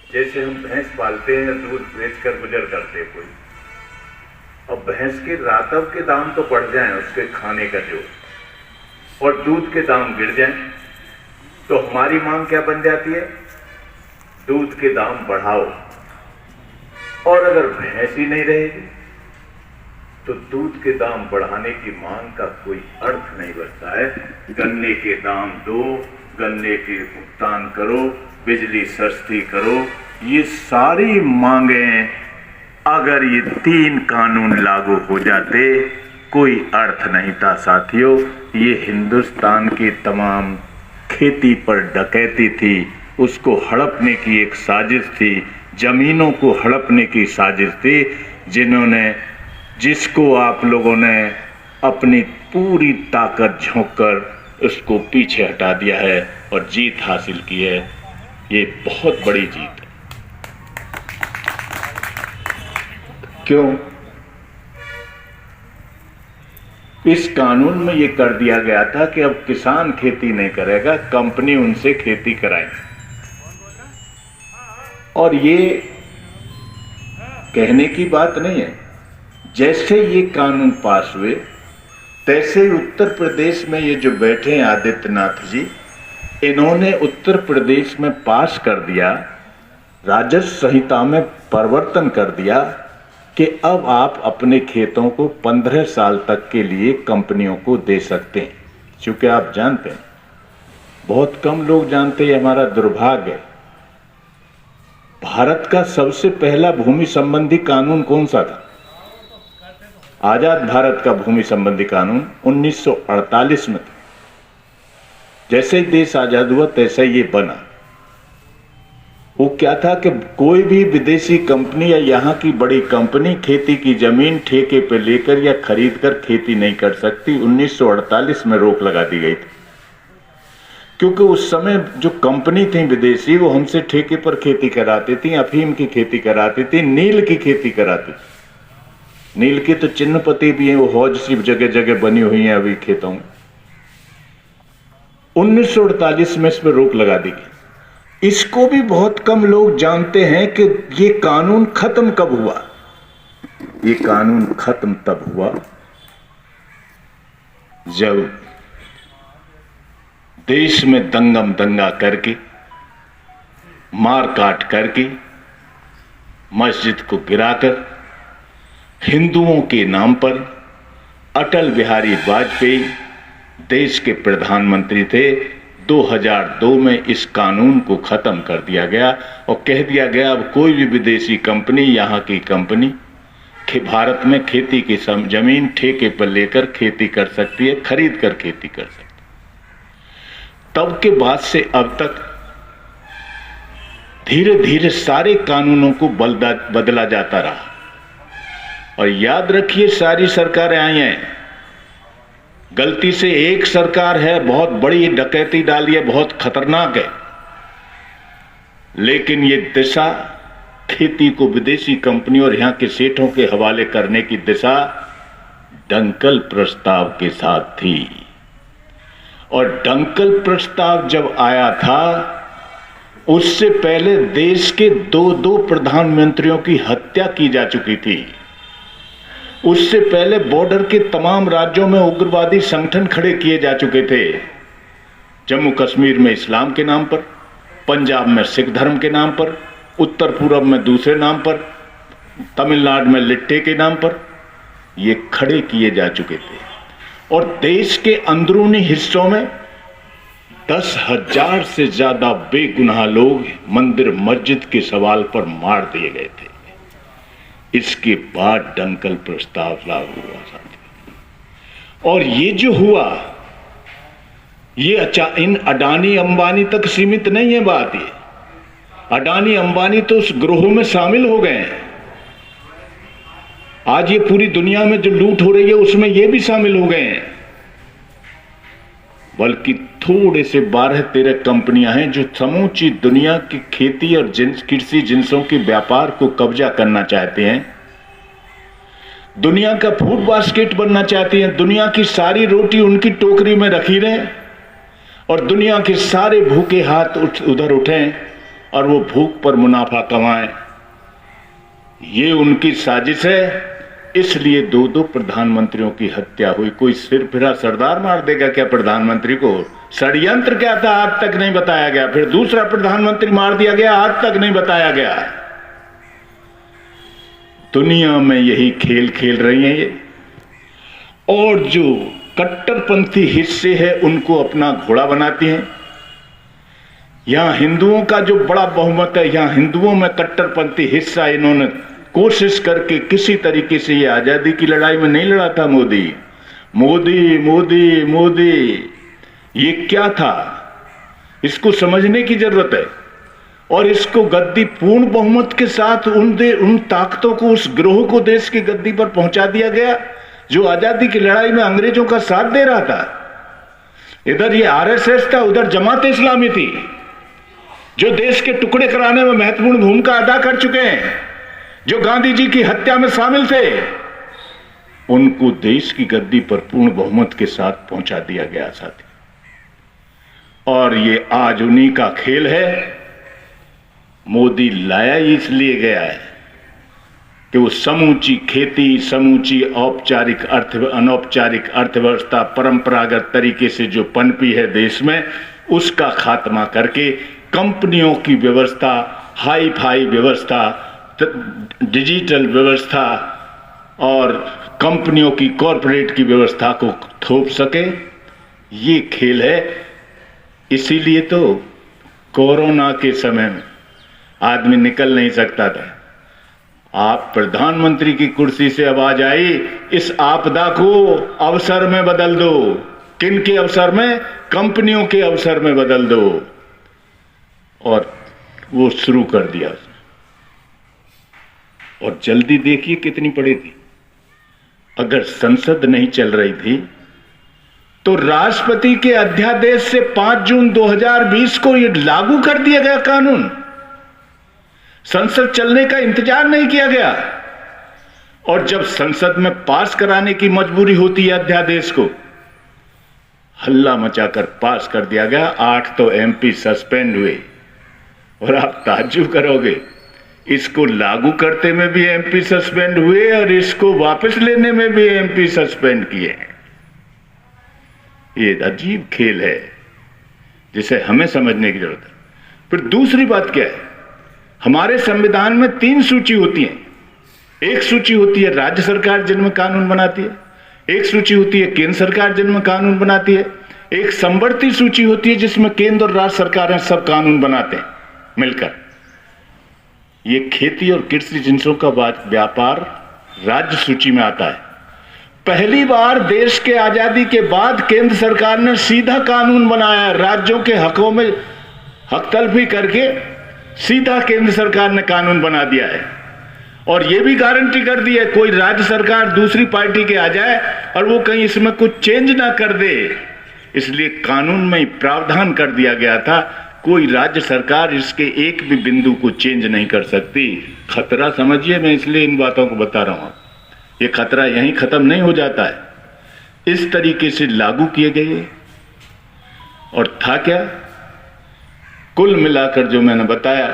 जैसे हम भैंस पालते हैं, दूध बेचकर गुजर करते हैं कोई, अब भैंस के रातव के दाम तो बढ़ जाएं उसके खाने का जो, और दूध के दाम गिर जाएं, तो हमारी मांग क्या बन जाती है? दूध के दाम बढ़ाओ। और अगर भैंस ही नहीं रहेगी तो दूध के दाम बढ़ाने की मांग का कोई अर्थ नहीं बचता है। गन्ने के दाम दो, गन्ने के भुगतान करो, बिजली सस्ती करो, ये सारी मांगें अगर ये 3 कानून लागू हो जाते कोई अर्थ नहीं था साथियों। ये हिंदुस्तान की तमाम खेती पर डकैती थी, उसको हड़पने की एक साजिश थी, जमीनों को हड़पने की साजिश थी, जिसको आप लोगों ने अपनी पूरी ताकत झोंक कर उसको पीछे हटा दिया है और जीत हासिल की है। ये बहुत बड़ी जीत है। क्यों? इस कानून में ये कर दिया गया था कि अब किसान खेती नहीं करेगा, कंपनी उनसे खेती कराएगी। और ये कहने की बात नहीं है, जैसे ये कानून पास हुए तैसे ही उत्तर प्रदेश में ये जो बैठे हैं आदित्यनाथ जी, इन्होंने उत्तर प्रदेश में पास कर दिया, राजस्व संहिता में परिवर्तन कर दिया कि अब आप अपने खेतों को 15 साल तक के लिए कंपनियों को दे सकते हैं। क्योंकि आप जानते हैं, बहुत कम लोग जानते हैं, हमारा दुर्भाग्य है, भारत का सबसे पहला भूमि संबंधी कानून कौन सा था? आजाद भारत का भूमि संबंधी कानून 1948 में था। जैसे ही देश आजाद हुआ तैसे ये बना। वो क्या था कि कोई भी विदेशी कंपनी या यहाँ की बड़ी कंपनी खेती की जमीन ठेके पे लेकर या खरीद कर खेती नहीं कर सकती। 1948 में रोक लगा दी गई थी, क्योंकि उस समय जो कंपनी थी विदेशी, वो हमसे ठेके पर खेती कराती थी, अफीम की खेती कराती थी, नील की खेती कराती थी। नील की तो चिन्हपति भी है, वो हौज सी जगह जगह बनी हुई है अभी खेतों में। 1948 में इस पर रोक लगा दी गई। इसको भी बहुत कम लोग जानते हैं कि ये कानून खत्म कब हुआ। ये कानून खत्म तब हुआ जब देश में दंगम दंगा करके, मार काट करके, मस्जिद को गिराकर, हिंदुओं के नाम पर अटल बिहारी वाजपेयी देश के प्रधानमंत्री थे। 2002 में इस कानून को खत्म कर दिया गया और कह दिया गया अब कोई भी विदेशी कंपनी, यहाँ की कंपनी भारत में खेती की जमीन ठेके पर लेकर खेती कर सकती है, खरीद कर खेती कर सकती है। तब के बाद से अब तक धीरे धीरे सारे कानूनों को बदला जाता रहा। और याद रखिए, सारी सरकारें आई हैं, गलती से एक सरकार है बहुत बड़ी डकैती डाली है, बहुत खतरनाक है, लेकिन ये दिशा खेती को विदेशी कंपनी और यहां के सेठों के हवाले करने की दिशा डंकल प्रस्ताव के साथ थी। और डंकल प्रस्ताव जब आया था, उससे पहले देश के दो प्रधानमंत्रियों की हत्या की जा चुकी थी। उससे पहले बॉर्डर के तमाम राज्यों में उग्रवादी संगठन खड़े किए जा चुके थे। जम्मू कश्मीर में इस्लाम के नाम पर, पंजाब में सिख धर्म के नाम पर, उत्तर पूर्व में दूसरे नाम पर, तमिलनाडु में लिट्टे के नाम पर ये खड़े किए जा चुके थे। और देश के अंदरूनी हिस्सों में 10,000 से ज्यादा बेगुनाह लोग मंदिर मस्जिद के सवाल पर मार दिए गए थे। इसके बाद डंकल प्रस्ताव लागू हुआ साथियों। और ये जो हुआ, ये इन अडानी अंबानी तक सीमित नहीं है बात। ये अडानी अंबानी तो उस ग्रोह में शामिल हो गए हैं। आज ये पूरी दुनिया में जो लूट हो रही है उसमें ये भी शामिल हो गए हैं। बल्कि थोड़े से 12-13 कंपनियां हैं जो समूची दुनिया की खेती और कृषि जिंसों के व्यापार को कब्जा करना चाहते हैं, दुनिया का फूड बास्केट बनना चाहती हैं, दुनिया की सारी रोटी उनकी टोकरी में रखी रहे और दुनिया के सारे भूखे हाथ उधर उठें और वो भूख पर मुनाफा कमाएं। ये उनकी साजिश है, इसलिए 2-2 प्रधानमंत्रियों की हत्या हुई। कोई सिर फिरा सरदार मार देगा क्या प्रधानमंत्री को? षड्यंत्र क्या था आज तक नहीं बताया गया। फिर दूसरा प्रधानमंत्री मार दिया गया, आज तक नहीं बताया गया। दुनिया में यही खेल खेल रही हैं ये, और जो कट्टरपंथी हिस्से हैं उनको अपना घोड़ा बनाती हैं। यहां हिंदुओं का जो बड़ा बहुमत है, यहां हिंदुओं में कट्टरपंथी हिस्सा इन्होंने कोशिश करके किसी तरीके से ये आजादी की लड़ाई में नहीं लड़ा था। मोदी मोदी मोदी मोदी, ये क्या था, इसको समझने की जरूरत है। और इसको गद्दी पूर्ण बहुमत के साथ उन ताकतों को, उस ग्रोह को देश की गद्दी पर पहुंचा दिया गया जो आजादी की लड़ाई में अंग्रेजों का साथ दे रहा था। इधर ये आरएसएस था, उधर जमात इस्लामी थी, जो देश के टुकड़े कराने में महत्वपूर्ण भूमिका अदा कर चुके हैं, जो गांधी जी की हत्या में शामिल थे। उनको देश की गद्दी पर पूर्ण बहुमत के साथ पहुंचा दिया गया साथी। और ये आज उन्हीं का खेल है। मोदी लाया इसलिए गया है कि वो समूची खेती, समूची औपचारिक अनौपचारिक अर्थव्यवस्था परंपरागत तरीके से जो पनपी है देश में, उसका खात्मा करके कंपनियों की व्यवस्था, हाई फाई व्यवस्था, डिजिटल व्यवस्था और कंपनियों की कॉरपोरेट की व्यवस्था को थोप सके, ये खेल है। इसीलिए तो कोरोना के समय में आदमी निकल नहीं सकता था। आप प्रधानमंत्री की कुर्सी से आवाज आई, इस आपदा को अवसर में बदल दो। किन के अवसर में? कंपनियों के अवसर में बदल दो। और वो शुरू कर दिया उसने। और जल्दी देखिए कितनी पड़ी थी। अगर संसद नहीं चल रही थी तो राष्ट्रपति के अध्यादेश से 5 जून 2020 को यह लागू कर दिया गया कानून। संसद चलने का इंतजार नहीं किया गया। और जब संसद में पास कराने की मजबूरी होती है अध्यादेश को, हल्ला मचाकर पास कर दिया गया। 8 तो एमपी सस्पेंड हुए। और आप ताज्जुब करोगे, इसको लागू करते में भी एमपी सस्पेंड हुए और इसको वापस लेने में भी एमपी सस्पेंड किए। ये अजीब खेल है जिसे हमें समझने की जरूरत है। फिर दूसरी बात क्या है, हमारे संविधान में 3 सूची होती है। एक सूची होती है राज्य सरकार जिनमें कानून बनाती है, एक सूची होती है केंद्र सरकार जिनमें कानून बनाती है, एक समवर्ती सूची होती है जिसमें केंद्र और राज्य सरकारें सब कानून बनाते हैं मिलकर। ये खेती और कृषि जिन्सों का व्यापार राज्य सूची में आता है। पहली बार देश के आजादी के बाद केंद्र सरकार ने सीधा कानून बनाया। राज्यों के हकों में हक तलफी करके सीधा केंद्र सरकार ने कानून बना दिया है। और यह भी गारंटी कर दी है कोई राज्य सरकार दूसरी पार्टी के आ जाए और वो कहीं इसमें कुछ चेंज ना कर दे। इसलिए कानून में प्रावधान कर दिया गया था, कोई राज्य सरकार इसके एक भी बिंदु को चेंज नहीं कर सकती। खतरा समझिए, मैं इसलिए इन बातों को बता रहा हूं। ये खतरा यहीं खत्म नहीं हो जाता है। इस तरीके से लागू किए गए। और था क्या, कुल मिलाकर जो मैंने बताया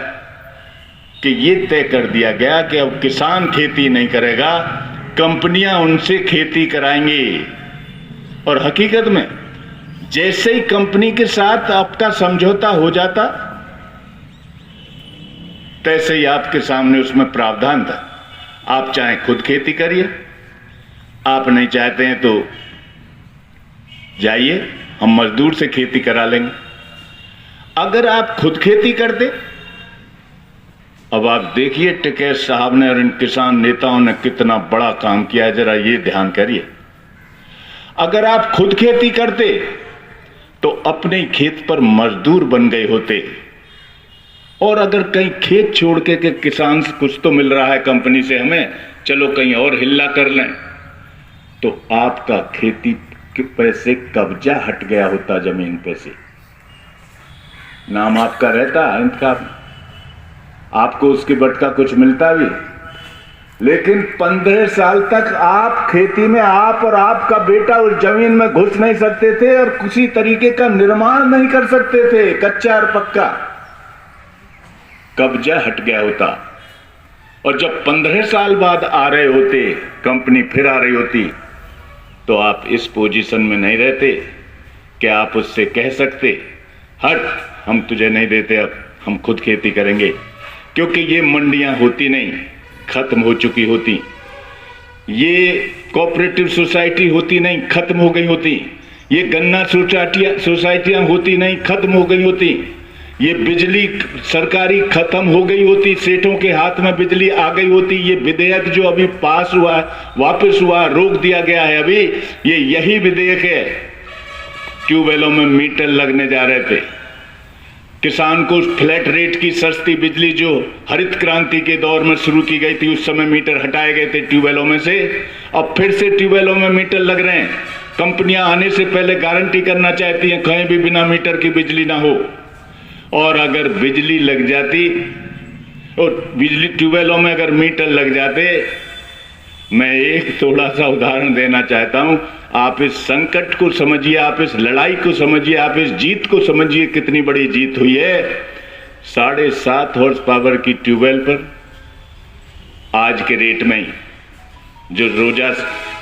कि ये तय कर दिया गया कि अब किसान खेती नहीं करेगा, कंपनियां उनसे खेती कराएंगी। और हकीकत में जैसे ही कंपनी के साथ आपका समझौता हो जाता, तैसे ही आपके सामने उसमें प्रावधान था। आप चाहे खुद खेती करिए, आप नहीं चाहते हैं तो जाइए, हम मजदूर से खेती करा लेंगे। अगर आप खुद खेती करते, अब आप देखिए टिकैत साहब ने और इन किसान नेताओं ने कितना बड़ा काम किया है, जरा ये ध्यान करिए। अगर आप खुद खेती करते तो अपने खेत पर मजदूर बन गए होते। और अगर कहीं खेत छोड़ के किसान से कुछ तो मिल रहा है कंपनी से हमें, चलो कहीं और हिल्ला कर लें, तो आपका खेती के पैसे कब्जा हट गया होता जमीन पे से, नाम आपका रहता, आपको उसके बटका कुछ मिलता भी। लेकिन 15 साल तक आप खेती में, आप और आपका बेटा उस जमीन में घुस नहीं सकते थे और किसी तरीके का निर्माण नहीं कर सकते थे, कच्चा और पक्का। कब्जा हट गया होता, और जब 15 साल बाद आ रहे होते, कंपनी फिर आ रही होती, तो आप इस पोजीशन में नहीं रहते कि आप उससे कह सकते हट, हम तुझे नहीं देते, अब हम खुद खेती करेंगे। क्योंकि ये मंडियां होती नहीं, खत्म हो चुकी होती, ये कोऑपरेटिव सोसाइटी होती नहीं, खत्म हो गई होती, ये गन्ना सोसाइटियां होती नहीं, खत्म हो गई होती, ये बिजली सरकारी खत्म हो गई होती, सेठों के हाथ में बिजली आ गई होती। ये विधेयक जो अभी पास हुआ, वापस हुआ, रोक दिया गया है अभी, ये यही विधेयक है। ट्यूबवेलों में मीटर लगने जा रहे थे, किसान को फ्लैट रेट की सस्ती बिजली जो हरित क्रांति के दौर में शुरू की गई थी, उस समय मीटर हटाए गए थे ट्यूबवेलों में से, अब फिर से ट्यूबवेलों में मीटर लग रहे हैं। कंपनियां आने से पहले गारंटी करना चाहती हैं कहीं भी बिना मीटर की बिजली ना हो, और अगर बिजली लग जाती और बिजली ट्यूबवेलों में अगर मीटर लग जाते, मैं एक थोड़ा सा उदाहरण देना चाहता हूं, आप इस संकट को समझिए, आप इस लड़ाई को समझिए, आप इस जीत को समझिए, कितनी बड़ी जीत हुई है। 7.5 हॉर्स पावर की ट्यूबवेल पर आज के रेट में जो रोजा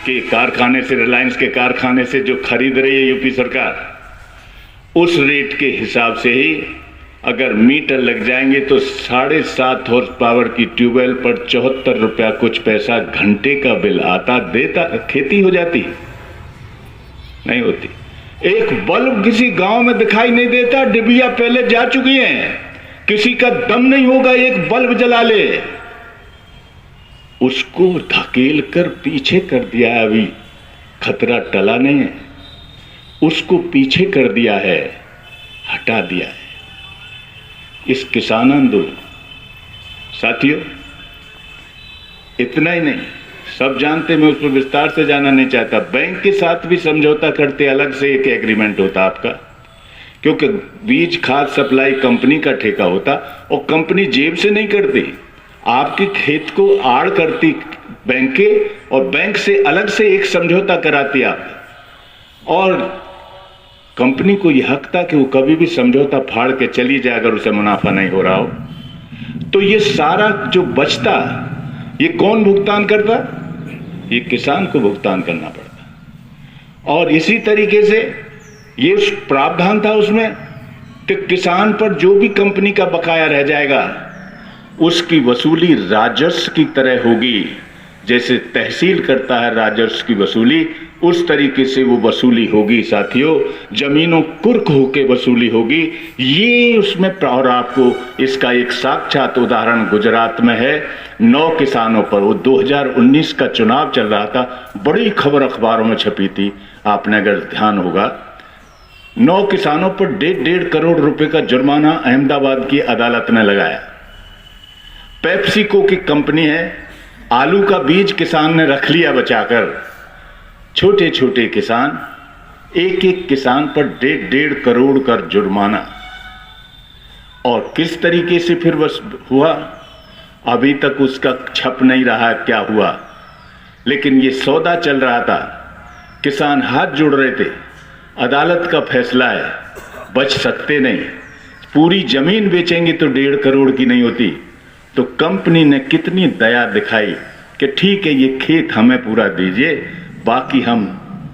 के कारखाने से, रिलायंस के कारखाने से जो खरीद रही है यूपी सरकार, उस रेट के हिसाब से ही अगर मीटर लग जाएंगे तो 7.5 हॉर्स पावर की ट्यूबवेल पर 74 रुपया कुछ पैसा घंटे का बिल आता, देता, खेती हो जाती नहीं होती। एक बल्ब किसी गांव में दिखाई नहीं देता, डिबिया पहले जा चुकी हैं, किसी का दम नहीं होगा एक बल्ब जला ले, उसको धकेल कर पीछे कर दिया है, अभी खतरा टला नहीं है, उसको पीछे कर दिया है, हटा दिया है। इस किसान आंदोलन, साथियों, इतना ही नहीं, सब जानते, मैं उस पर विस्तार से जाना नहीं चाहता। बैंक के साथ भी समझौता करते, अलग से एक एग्रीमेंट होता आपका, क्योंकि बीज खाद सप्लाई कंपनी का ठेका होता, और कंपनी जेब से नहीं करती, आपके खेत को आड़ करती बैंक के, और बैंक से अलग से एक समझौता कराती आप, और कंपनी को यह हक था कि वो कभी भी समझौता फाड़ के चली जाए अगर उसे मुनाफा नहीं हो रहा हो। तो ये सारा जो बचता, ये कौन भुगतान करता? ये किसान को भुगतान करना पड़ता। और इसी तरीके से ये प्रावधान था उसमें कि किसान पर जो भी कंपनी का बकाया रह जाएगा, उसकी वसूली राजस्व की तरह होगी। जैसे तहसील करता है राजस्व की वसूली, उस तरीके से वो वसूली होगी साथियों, जमीनों कुर्क होके वसूली होगी। ये उसमें, और आपको इसका एक साक्षात उदाहरण गुजरात में है। 9 किसानों पर, वो 2019 का चुनाव चल रहा था, बड़ी खबर अखबारों में छपी थी, आपने अगर ध्यान होगा, 9 किसानों पर 1.5 करोड़ रुपए का जुर्माना अहमदाबाद की अदालत ने लगाया। पेप्सिको की कंपनी है, आलू का बीज किसान ने रख लिया बचाकर, छोटे छोटे किसान, एक एक किसान पर 1.5 करोड़ का जुर्माना। और किस तरीके से फिर बस हुआ, अभी तक उसका छप नहीं रहा क्या हुआ, लेकिन ये सौदा चल रहा था, किसान हाथ जोड़ रहे थे, अदालत का फैसला है, बच सकते नहीं, पूरी जमीन बेचेंगे तो 1.5 करोड़ की नहीं होती। तो कंपनी ने कितनी दया दिखाई कि ठीक है, ये खेत हमें पूरा दीजिए, बाकी हम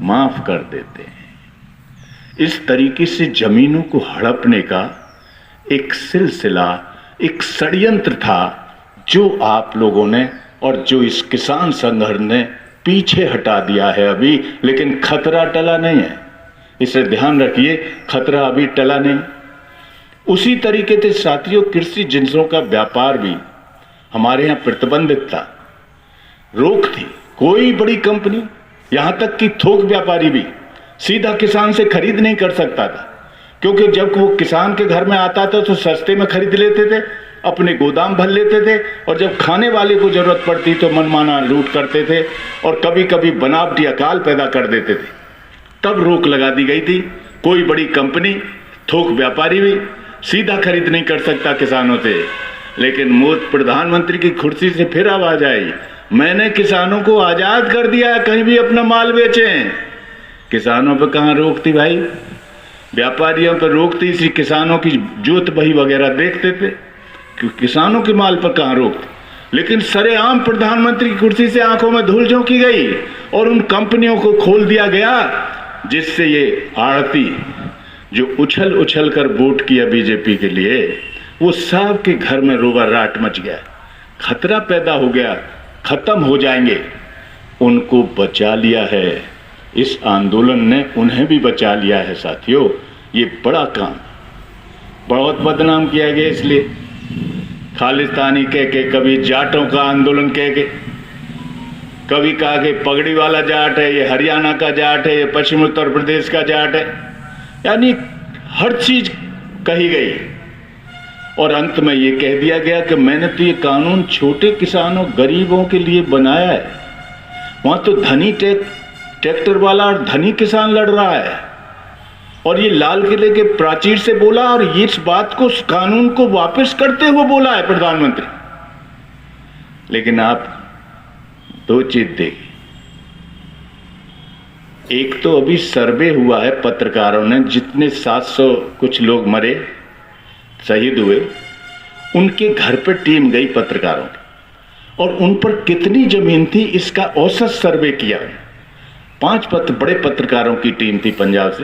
माफ कर देते हैं। इस तरीके से जमीनों को हड़पने का एक सिलसिला, एक षड्यंत्र था, जो आप लोगों ने और जो इस किसान संघर्ष ने पीछे हटा दिया है अभी। लेकिन खतरा टला नहीं है, इसे ध्यान रखिए, खतरा अभी टला नहीं। उसी तरीके से साथियों, कृषि जिन्सों का व्यापार भी हमारे यहाँ प्रतिबंधित था, रोक थी। कोई बड़ी कंपनी, यहां तक कि थोक व्यापारी भी सीधा किसान से खरीद नहीं कर सकता था, क्योंकि जब वो किसान के घर में आता था तो सस्ते में खरीद लेते थे, अपने गोदाम भर लेते थे, और जब खाने वाले को जरूरत पड़ती तो मनमाना लूट करते थे, और कभी कभी बनावटी अकाल पैदा कर देते थे। तब रोक लगा दी गई थी। कोई बड़ी कंपनी, थोक व्यापारी भी सीधा खरीद नहीं कर सकता किसानों से। लेकिन मोदी प्रधानमंत्री की कुर्सी से फिर आवाज आई, मैंने किसानों को आजाद कर दिया है, कहीं भी अपना माल बेचें। किसानों पर कहाँ रोक थी भाई, व्यापारियों पर रोक थी, इसी किसानों की जोत बही वगैरह देखते थे। किसानों के माल पर कहां रोक थी। लेकिन सरेआम प्रधानमंत्री की कुर्सी से आंखों में धूल झोंकी गई और उन कंपनियों को खोल दिया गया, जिससे ये आड़ती जो उछल उछल कर वोट किया बीजेपी के लिए, वो सब के घर में रोबराट मच गया, खतरा पैदा हो गया, खत्म हो जाएंगे। उनको बचा लिया है, इस आंदोलन ने उन्हें भी बचा लिया है साथियों। ये बड़ा काम, बहुत बदनाम किया गया इसलिए, खालिस्तानी कह के, कभी जाटों का आंदोलन कह के, कभी कहा कि पगड़ी वाला जाट है, ये हरियाणा का जाट है, ये पश्चिम उत्तर प्रदेश का जाट है, यानी हर चीज कही गई। और अंत में ये कह दिया गया कि मैंने तो ये कानून छोटे किसानों गरीबों के लिए बनाया है। वहां तो धनी ट्रैक्टर वाला और धनी किसान लड़ रहा है, और ये लाल किले के प्राचीर से बोला, और ये इस बात को, उस कानून को वापस करते हुए बोला है प्रधानमंत्री। लेकिन आप दो चीज देखिए, एक तो अभी सर्वे हुआ है पत्रकारों ने, जितने 700 कुछ लोग मरे, शहीद हुए, उनके घर पर टीम गई पत्रकारों की, और उन पर कितनी जमीन थी इसका औसत सर्वे किया। 5 बड़े पत्रकारों की टीम थी पंजाब से,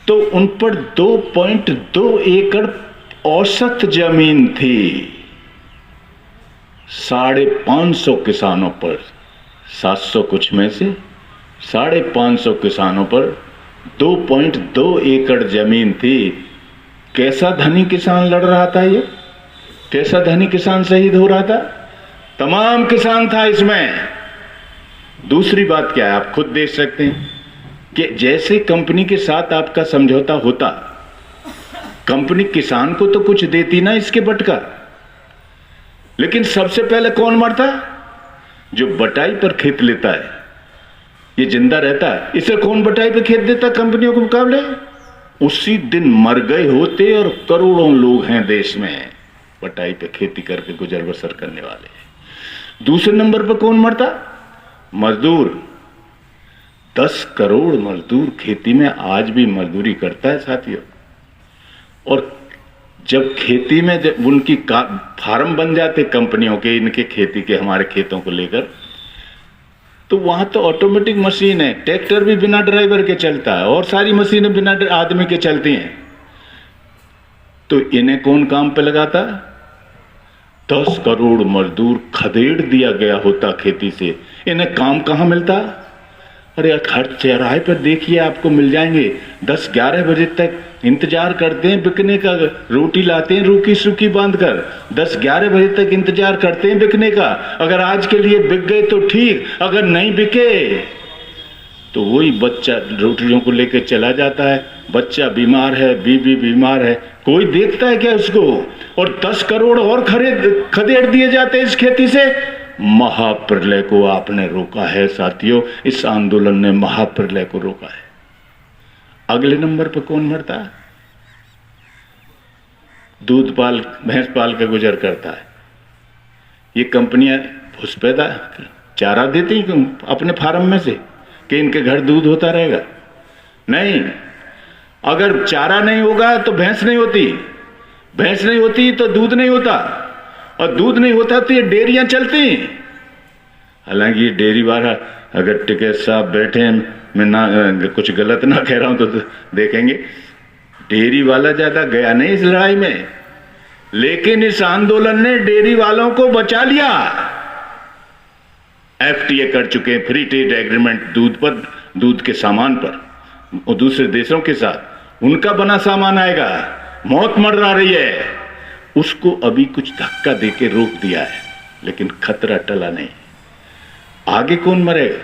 तो उन पर 2.2 एकड़ औसत जमीन थी। 550 किसानों पर, 700 कुछ में से 550 किसानों पर 2.2 एकड़ जमीन थी। कैसा धनी किसान लड़ रहा था ये, कैसा धनी किसान शहीद हो रहा था, तमाम किसान था इसमें। दूसरी बात क्या है, आप खुद देख सकते हैं कि जैसे कंपनी के साथ आपका समझौता होता, कंपनी किसान को तो कुछ देती ना इसके बटका, लेकिन सबसे पहले कौन मरता, जो बटाई पर खेत लेता है, ये जिंदा रहता है, इसे कौन बटाई पर खेत देता कंपनियों के मुकाबले, उसी दिन मर गए होते। और करोड़ों लोग हैं देश में बटाई पे खेती करके गुजर बसर करने वाले। दूसरे नंबर पर कौन मरता, मजदूर। 10 करोड़ मजदूर खेती में आज भी मजदूरी करता है साथियों। और जब खेती में जब उनकी फार्म बन जाते कंपनियों के, इनके खेती के, हमारे खेतों को लेकर, तो वहां तो ऑटोमेटिक मशीन है, ट्रैक्टर भी बिना ड्राइवर के चलता है, और सारी मशीनें बिना आदमी के चलती हैं। तो इन्हें कौन काम पे लगाता, 10 करोड़ मजदूर खदेड़ दिया गया होता खेती से, इन्हें काम कहां मिलता। अरे हर चौराहे पर देखिए आपको मिल जाएंगे, 10-11 बजे तक इंतजार करते हैं बिकने का, रोटी लाते हैं रूखी सूखी बांध कर, 10-11 बजे तक इंतजार करते हैं बिकने का। अगर आज के लिए बिक गए तो ठीक, अगर नहीं बिके तो वही बच्चा रोटियों को लेकर चला जाता है, बच्चा बीमार है, बीवी बीमार है, कोई देखता है क्या उसको। और 10 करोड़ और खदेड़ दिए जाते हैं इस खेती से। महाप्रलय को आपने रोका है साथियों, इस आंदोलन ने महाप्रलय को रोका है। अगले नंबर पर कौन मरता है, दूध पाल भैंस पाल का गुजर करता है। ये कंपनियां भुसपैदा चारा देती अपने फार्म में से कि इनके घर दूध होता रहेगा, नहीं। अगर चारा नहीं होगा तो भैंस नहीं होती, भैंस नहीं होती तो दूध नहीं होता, और दूध नहीं होता तो ये डेयरियां चलती। हालांकि ये डेयरी वाला, अगर टिकैत साहब बैठे हैं, मैं ना कुछ गलत ना कह रहा हूं तो देखेंगे, डेयरी वाला ज्यादा गया नहीं इस लड़ाई में, लेकिन इस आंदोलन ने डेयरी वालों को बचा लिया। FTA कर चुके हैं, फ्री ट्रेड एग्रीमेंट दूध पर, दूध के सामान पर, और दूसरे देशों के साथ उनका बना सामान आएगा। मौत मंडरा रही है, उसको अभी कुछ धक्का देके रोक दिया है, लेकिन खतरा टला नहीं। आगे कौन मरेगा,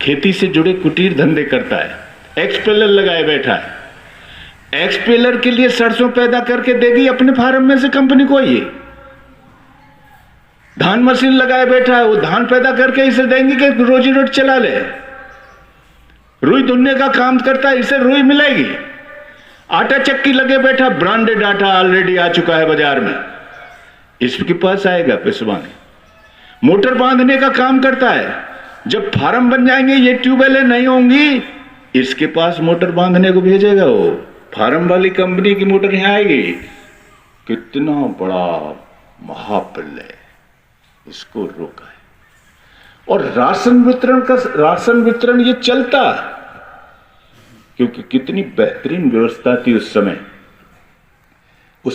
खेती से जुड़े कुटीर धंधे करता है, एक्सपेलर लगाए बैठा है, एक्सपेलर के लिए सरसों पैदा करके देगी अपने फार्म में से कंपनी को। ये धान मशीन लगाए बैठा है, वो धान पैदा करके इसे देंगे कि रोजी रोटी चला ले। रुई धुनने का काम करता है, इसे रुई मिलेगी। आटा चक्की लगे बैठा, ब्रांडेड आटा ऑलरेडी आ चुका है बाजार में, इसके पास आएगा पिसवाने। मोटर बांधने का काम करता है, जब फार्म बन जाएंगे, ये ट्यूबवेलें नहीं होंगी, इसके पास मोटर बांधने को भेजेगा। वो फार्म वाली कंपनी की मोटर यहां आएगी, कितना बड़ा महाप्रलय इसको रोका है। और राशन वितरण ये चलता, क्योंकि कितनी बेहतरीन व्यवस्था थी उस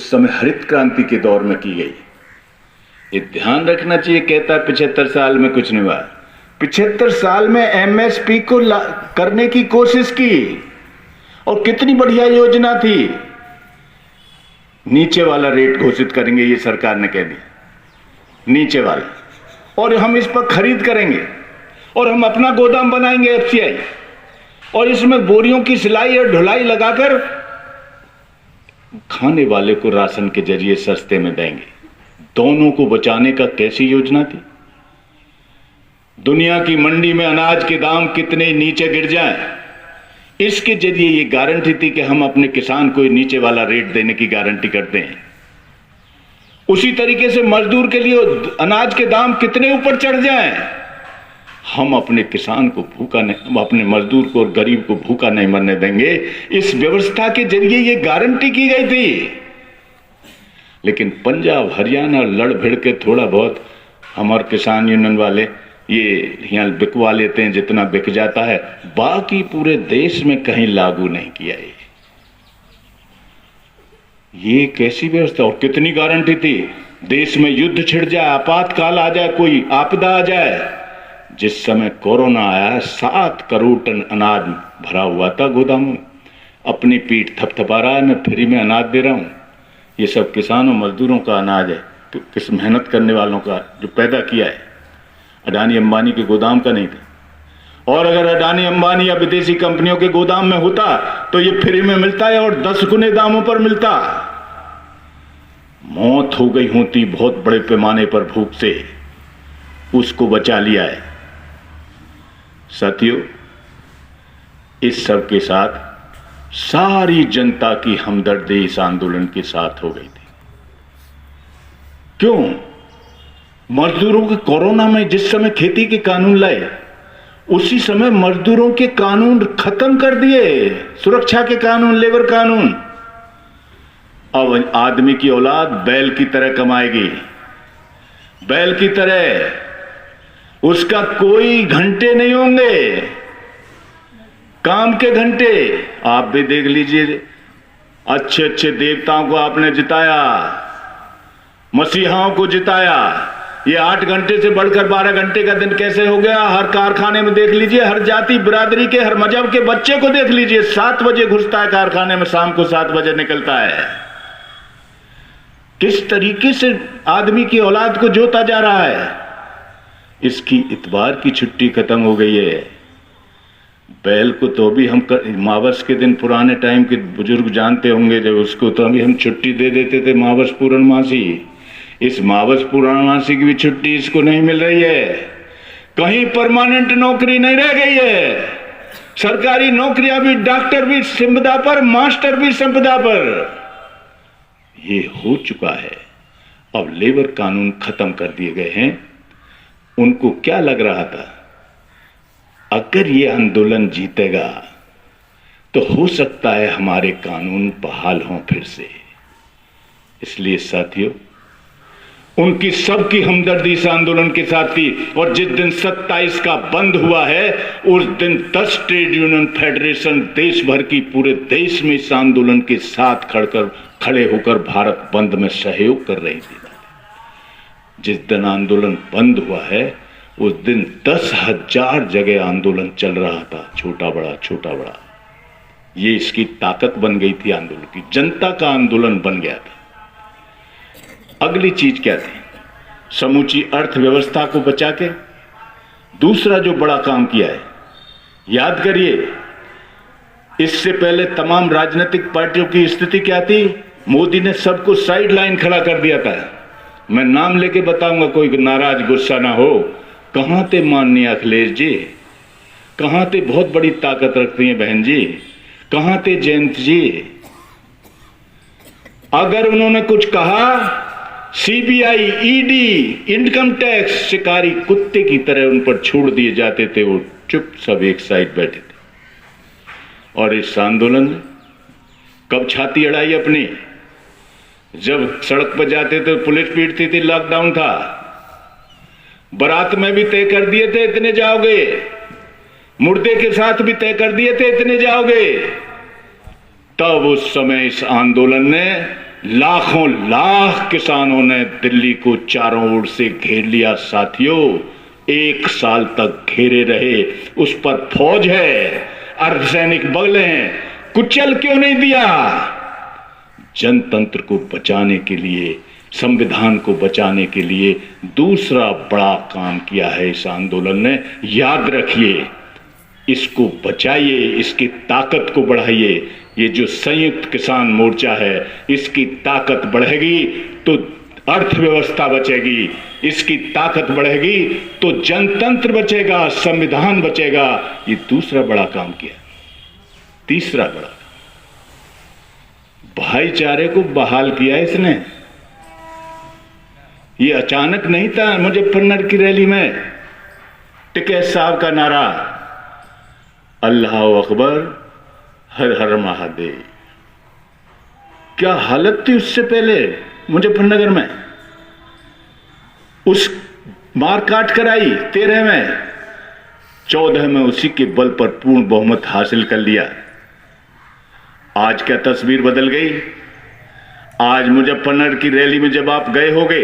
समय हरित क्रांति के दौर में की गई। ये ध्यान रखना चाहिए। कहता है 75 साल में कुछ नहीं हुआ। 75 साल में एमएसपी को करने की कोशिश की, और कितनी बढ़िया योजना थी। नीचे वाला रेट घोषित करेंगे, ये सरकार ने कह दिया, नीचे वाला, और हम इस पर खरीद करेंगे, और हम अपना गोदाम बनाएंगे एफसीआई, और इसमें बोरियों की सिलाई और ढुलाई लगाकर खाने वाले को राशन के जरिए सस्ते में देंगे। दोनों को बचाने का कैसी योजना थी। दुनिया की मंडी में अनाज के दाम कितने नीचे गिर जाएं, इसके जरिए ये गारंटी थी कि हम अपने किसान को नीचे वाला रेट देने की गारंटी करते हैं। उसी तरीके से मजदूर के लिए अनाज के दाम कितने ऊपर चढ़ जाएं, हम अपने किसान को भूखा नहीं, अपने मजदूर को और गरीब को भूखा नहीं मरने देंगे। इस व्यवस्था के जरिए ये गारंटी की गई थी। लेकिन पंजाब हरियाणा लड़ भिड़ के थोड़ा बहुत हमारे किसान यूनियन वाले ये यहाँ बिकवा लेते हैं, जितना बिक जाता है, बाकी पूरे देश में कहीं लागू नहीं किया। ये कैसी व्यवस्था, और कितनी गारंटी थी। देश में युद्ध छिड़ जाए, आपातकाल आ जाए, कोई आपदा आ जाए। जिस समय कोरोना आया, 7 करोड़ टन अनाज भरा हुआ था गोदामों में। अपनी पीठ थपथपा रहा है, मैं फ्री में अनाज दे रहा हूं। ये सब किसानों मजदूरों का अनाज है, तो किस मेहनत करने वालों का जो पैदा किया है। अडानी अंबानी के गोदाम का नहीं था। और अगर अडानी अंबानी या विदेशी कंपनियों के गोदाम में होता तो ये फ्री में मिलता है और 10 गुने दामों पर मिलता। मौत हो गई होती बहुत बड़े पैमाने पर भूख से, उसको बचा लिया है। साथियों, इस सब के साथ सारी जनता की हमदर्दी इस आंदोलन के साथ हो गई थी। क्यों? मजदूरों के कोरोना में जिस समय खेती के कानून लाए, उसी समय मजदूरों के कानून खत्म कर दिए, सुरक्षा के कानून, लेबर कानून। अब आदमी की औलाद बैल की तरह कमाएगी, बैल की तरह। उसका कोई घंटे नहीं होंगे, काम के घंटे। आप भी देख लीजिए, अच्छे अच्छे देवताओं को आपने जिताया, मसीहाओं को जिताया। ये 8 घंटे से बढ़कर 12 घंटे का दिन कैसे हो गया। हर कारखाने में देख लीजिए, हर जाति बिरादरी के, हर मजहब के बच्चे को देख लीजिए, 7 बजे घुसता है कारखाने में, शाम को 7 बजे निकलता है। किस तरीके से आदमी की औलाद को जोता जा रहा है। इसकी इतवार की छुट्टी खत्म हो गई है। बैल को तो भी हम मावस के दिन, पुराने टाइम के बुजुर्ग जानते होंगे, जब उसको तो अभी हम छुट्टी दे देते थे, मावस पूर्णमासी। इस मावस पूर्णमासी की भी छुट्टी इसको नहीं मिल रही है। कहीं परमानेंट नौकरी नहीं रह गई है। सरकारी नौकरियां भी, डॉक्टर भी संपदा पर, मास्टर भी संपदा पर। ये हो चुका है। अब लेबर कानून खत्म कर दिए गए हैं। उनको क्या लग रहा था, अगर ये आंदोलन जीतेगा तो हो सकता है हमारे कानून बहाल हों फिर से। इसलिए साथियों, उनकी सबकी हमदर्दी इस आंदोलन के साथ थी। और जिस दिन 27 का बंद हुआ है, उस दिन 10 ट्रेड यूनियन फेडरेशन देश भर की, पूरे देश में इस आंदोलन के साथ खड़े होकर भारत बंद में सहयोग कर रही थी। जिस दिन आंदोलन बंद हुआ है, उस दिन 10,000 जगह आंदोलन चल रहा था, छोटा बड़ा छोटा बड़ा। ये इसकी ताकत बन गई थी आंदोलन की, जनता का आंदोलन बन गया था। अगली चीज क्या थी? समूची अर्थव्यवस्था को बचा के दूसरा जो बड़ा काम किया है, याद करिए, इससे पहले तमाम राजनीतिक पार्टियों की स्थिति क्या थी? मोदी ने सबको साइड लाइन खड़ा कर दिया था। मैं नाम लेके बताऊंगा, कोई नाराज गुस्सा ना हो। कहां थे माननीय अखिलेश जी? कहां थे? बहुत बड़ी ताकत रखती हैं बहन जी। कहां थे जयंत जी? अगर उन्होंने कुछ कहा, सीबीआई, ईडी, इनकम टैक्स शिकारी कुत्ते की तरह उन पर छोड़ दिए जाते थे। वो चुप सब एक साइड बैठे थे। और इस आंदोलन में कब छाती अड़ाई अपनी? जब सड़क पर जाते तो पुलिस पीटती थी, लॉकडाउन था। बारात में भी तय कर दिए थे इतने जाओगे, मुर्दे के साथ भी तय कर दिए थे इतने जाओगे। तब उस समय इस आंदोलन ने लाखों लाख किसानों ने दिल्ली को चारों ओर से घेर लिया साथियों। 1 साल तक घेरे रहे, उस पर फौज है, अर्धसैनिक बल हैं, कुचल क्यों नहीं दिया? जनतंत्र को बचाने के लिए, संविधान को बचाने के लिए दूसरा बड़ा काम किया है इस आंदोलन ने। याद रखिए, इसको बचाइए, इसकी ताकत को बढ़ाइए। ये जो संयुक्त किसान मोर्चा है, इसकी ताकत बढ़ेगी तो अर्थव्यवस्था बचेगी, इसकी ताकत बढ़ेगी तो जनतंत्र बचेगा, संविधान बचेगा। ये दूसरा बड़ा काम किया। तीसरा बड़ा, भाईचारे को बहाल किया इसने। ये अचानक नहीं था। मुजफ्फरनगर की रैली में टिकैत साहब का नारा, अल्लाह अकबर, हर हर महादेव। क्या हालत थी उससे पहले मुजफ्फरनगर में। उस मार काट कराई 13 में, 14 में उसी के बल पर पूर्ण बहुमत हासिल कर लिया। आज क्या तस्वीर बदल गई। आज मुजफ्फरनगर की रैली में जब आप गए होगे,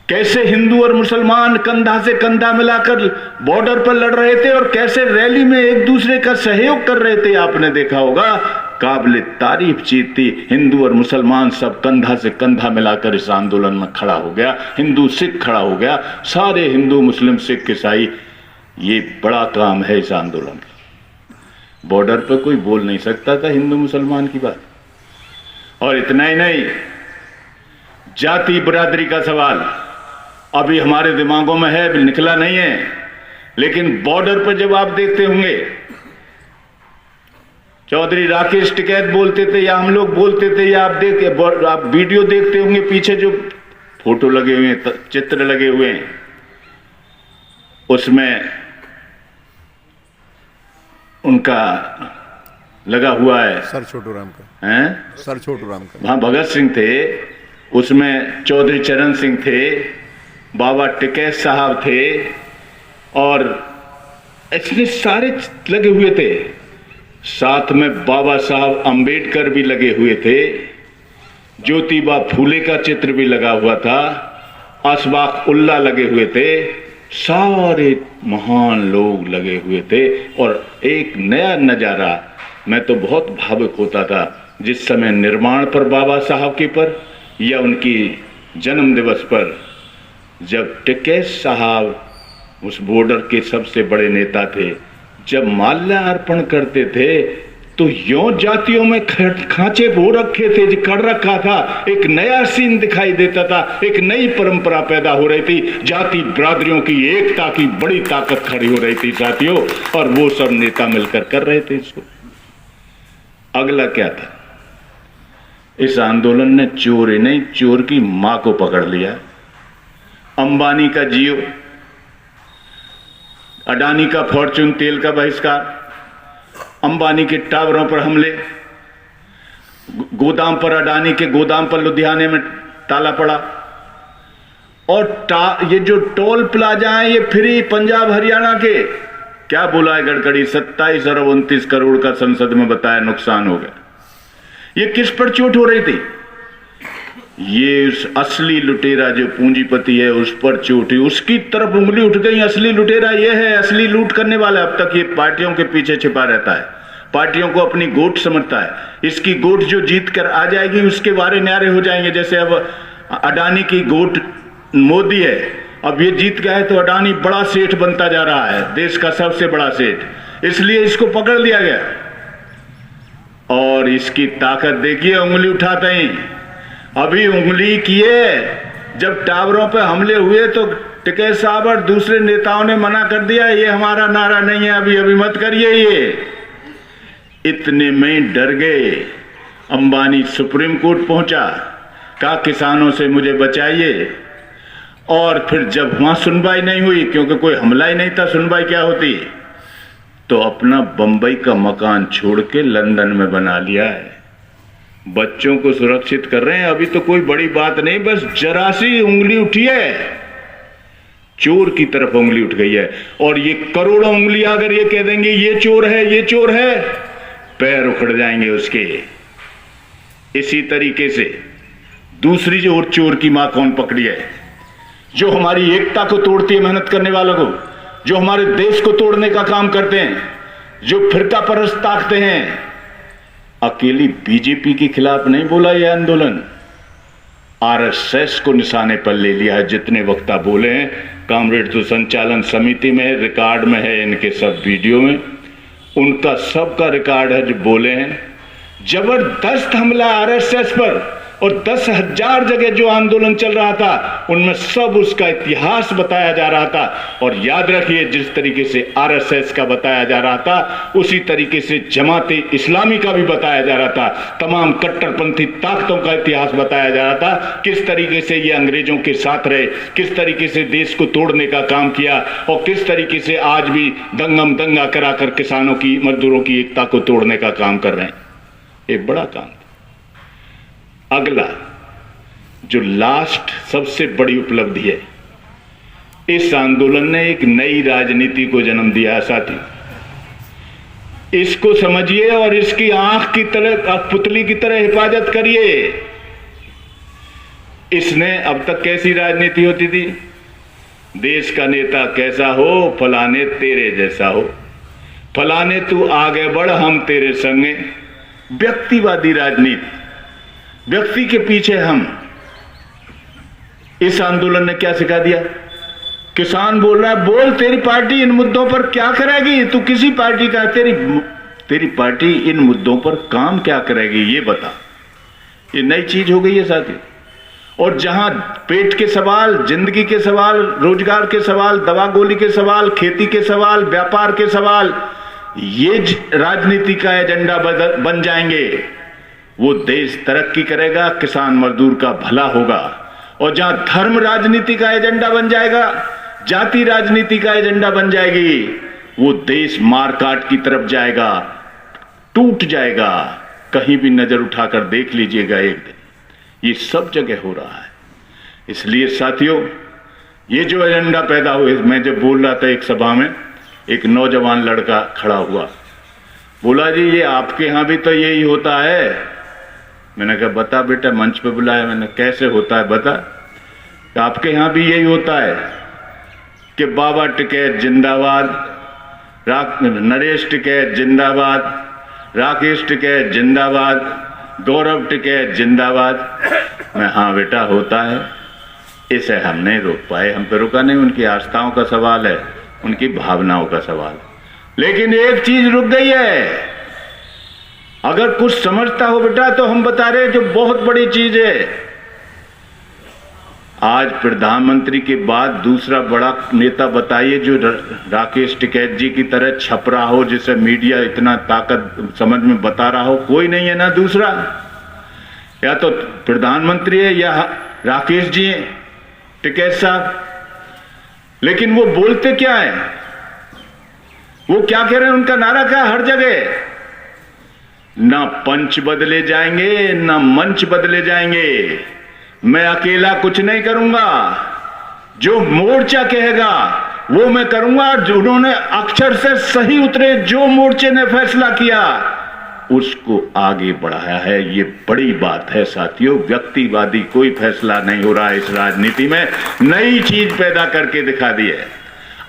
कैसे हिंदू और मुसलमान कंधा से कंधा मिलाकर बॉर्डर पर लड़ रहे थे और कैसे रैली में एक दूसरे का सहयोग कर रहे थे, आपने देखा होगा। काबिल तारीफ चीज थी। हिंदू और मुसलमान सब कंधा से कंधा मिलाकर इस आंदोलन में खड़ा हो गया। हिंदू सिख खड़ा हो गया, सारे हिंदू मुस्लिम सिख ईसाई। ये बड़ा काम है इस आंदोलन का। बॉर्डर पर कोई बोल नहीं सकता था हिंदू मुसलमान की बात। और इतना ही नहीं, जाति बरादरी का सवाल अभी हमारे दिमागों में है, अभी निकला नहीं है। लेकिन बॉर्डर पर जब आप देखते होंगे, चौधरी राकेश टिकैत बोलते थे या हम लोग बोलते थे, या आप वीडियो देखते होंगे, पीछे जो फोटो लगे हुए हैं, चित्र लगे हुए हैं, उसमें उनका लगा हुआ है सर छोटू राम का, हैं? सर छोटू राम का। वहां भगत सिंह थे, उसमें चौधरी चरण सिंह थे, बाबा टिकैत साहब थे, और इतने सारे लगे हुए थे। साथ में बाबा साहब अंबेडकर भी लगे हुए थे, ज्योतिबा फूले का चित्र भी लगा हुआ था, अशफाक उल्लाह लगे हुए थे, सारे महान लोग लगे हुए थे। और एक नया नजारा, मैं तो बहुत भावुक होता था जिस समय निर्माण पर बाबा साहब के पर या उनकी जन्म दिवस पर, जब टिकैत साहब उस बॉर्डर के सबसे बड़े नेता थे, जब माल्यार्पण करते थे तो यों जातियों में खांचे हो रखे थे, जो कर रखा था। एक नया सीन दिखाई देता था, एक नई परंपरा पैदा हो रही थी। जाति बिरादरियों की एकता की बड़ी ताकत खड़ी हो रही थी साथियों, और वो सब नेता मिलकर कर रहे थे इसको। अगला क्या था, इस आंदोलन ने चोर ही नहीं, चोर की मां को पकड़ लिया। अंबानी का जियो, अडानी का फॉर्च्यून तेल का बहिष्कार, अंबानी के टावरों पर हमले, गोदाम पर, अडानी के गोदाम पर लुधियाने में ताला पड़ा। और ये जो टोल प्लाजा है, ये फ्री पंजाब हरियाणा के, क्या बोला है गडकरी, 27 अरब 29 करोड़ का संसद में बताया नुकसान हो गया। ये किस पर चोट हो रही थी? ये उस असली लुटेरा जो पूंजीपति है उस पर चोट है, उसकी तरफ उंगली उठ गई। असली लुटेरा ये है, असली लूट करने वाला। अब तक ये पार्टियों के पीछे छिपा रहता है, पार्टियों को अपनी गोट समझता है। इसकी गोट जो जीत कर आ जाएगी उसके वारे न्यारे हो जाएंगे। जैसे अब अडानी की गोट मोदी है, अब ये जीत गया है तो अडानी बड़ा सेठ बनता जा रहा है, देश का सबसे बड़ा सेठ, इसलिए इसको पकड़ लिया गया। और इसकी ताकत देखिए, उंगली उठाते ही। अभी उंगली किए, जब टावरों पे हमले हुए तो टिकैत साहब और दूसरे नेताओं ने मना कर दिया, ये हमारा नारा नहीं है, अभी मत करिए ये। इतने में डर गए। अंबानी सुप्रीम कोर्ट पहुंचा, कहा किसानों से मुझे बचाइए। और फिर जब वहां सुनवाई नहीं हुई, क्योंकि कोई हमला ही नहीं था, सुनवाई क्या होती, तो अपना बंबई का मकान छोड़ के लंदन में बना लिया है। बच्चों को सुरक्षित कर रहे हैं। अभी तो कोई बड़ी बात नहीं, बस जरा सी उंगली उठी है, चोर की तरफ उंगली उठ गई है। और ये करोड़ों उंगलियां अगर ये कह देंगे ये चोर है, ये चोर है, पैर उखड़ जाएंगे उसके। इसी तरीके से दूसरी जो और चोर की मां कौन पकड़ी है? जो हमारी एकता को तोड़ती है, मेहनत करने वालों को, जो हमारे देश को तोड़ने का काम करते हैं, जो फिरका परस्त ताकते हैं। अकेली बीजेपी के खिलाफ नहीं बोला यह आंदोलन, आरएसएस को निशाने पर ले लिया है। जितने वक्ता बोले हैं, कामरेड तो संचालन समिति में है, रिकॉर्ड में है, इनके सब वीडियो में उनका सबका रिकॉर्ड है जो बोले हैं। जबरदस्त हमला आरएसएस पर, और 10,000 जगह जो आंदोलन चल रहा था उनमें सब उसका इतिहास बताया जा रहा था। और याद रखिए, जिस तरीके से आरएसएस का बताया जा रहा था उसी तरीके से जमाते इस्लामी का भी बताया जा रहा था। तमाम कट्टरपंथी ताकतों का इतिहास बताया जा रहा था, किस तरीके से ये अंग्रेजों के साथ रहे, किस तरीके से देश को तोड़ने का काम किया, और किस तरीके से आज भी दंगम दंगा कराकर किसानों की, मजदूरों की एकता को तोड़ने का काम कर रहे हैं। एक बड़ा काम। अगला जो लास्ट सबसे बड़ी उपलब्धि है, इस आंदोलन ने एक नई राजनीति को जन्म दिया है साथी। इसको समझिए और इसकी आंख की तरह, पुतली की तरह हिफाजत करिए। इसने अब तक कैसी राजनीति होती थी? देश का नेता कैसा हो, फलाने तेरे जैसा हो, फलाने तू आगे बढ़ हम तेरे संगे। व्यक्तिवादी राजनीति, व्यक्ति के पीछे हम। इस आंदोलन ने क्या सिखा दिया? किसान बोल रहा है, बोल तेरी पार्टी इन मुद्दों पर क्या करेगी, तू किसी पार्टी का, तेरी पार्टी इन मुद्दों पर काम क्या करेगी ये बता। ये नई चीज हो गई है साथी। और जहां पेट के सवाल, जिंदगी के सवाल, रोजगार के सवाल, दवा गोली के सवाल, खेती के सवाल, व्यापार के सवाल, ये राजनीति का एजेंडा बन जाएंगे, वो देश तरक्की करेगा, किसान मजदूर का भला होगा। और जहां धर्म राजनीति का एजेंडा बन जाएगा, जाति राजनीति का एजेंडा बन जाएगी, वो देश मारकाट की तरफ जाएगा, टूट जाएगा। कहीं भी नजर उठाकर देख लीजिएगा एक दिन, ये सब जगह हो रहा है। इसलिए साथियों, ये जो एजेंडा पैदा हुए, मैं जब बोल रहा था एक सभा में, एक नौजवान लड़का खड़ा हुआ, बोला जी ये आपके यहां भी तो यही होता है। मैंने कहा बता बेटा, मंच पे बुलाया मैंने, कैसे होता है बता। आपके यहां भी यही होता है कि बाबा टिकैत जिंदाबाद, नरेश टिकैत जिंदाबाद, राकेश टिकैत जिंदाबाद, गौरव टिकैत जिंदाबाद। मैं हाँ बेटा होता है, इसे हम नहीं रोक पाए, हम पे रुका नहीं। उनकी आस्थाओं का सवाल है, उनकी भावनाओं का सवाल। लेकिन एक चीज रुक गई है, अगर कुछ समझता हो बेटा तो हम बता रहे जो बहुत बड़ी चीज है। आज प्रधानमंत्री के बाद दूसरा बड़ा नेता बताइए जो राकेश टिकैत जी की तरह छप रहा हो, जिसे मीडिया इतना ताकत समझ में बता रहा हो, कोई नहीं है ना दूसरा। या तो प्रधानमंत्री है या राकेश जी हैं, टिकैत साहब। लेकिन वो बोलते क्या है, वो क्या कह रहे हैं, उनका नारा क्या है हर जगह? ना पंच बदले जाएंगे, ना मंच बदले जाएंगे, मैं अकेला कुछ नहीं करूंगा, जो मोर्चा कहेगा वो मैं करूंगा। उन्होंने अक्षर से सही उतरे, जो मोर्चे ने फैसला किया उसको आगे बढ़ाया है। ये बड़ी बात है साथियों। व्यक्तिवादी कोई फैसला नहीं हो रहा है इस राजनीति में, नई चीज पैदा करके दिखा दी है।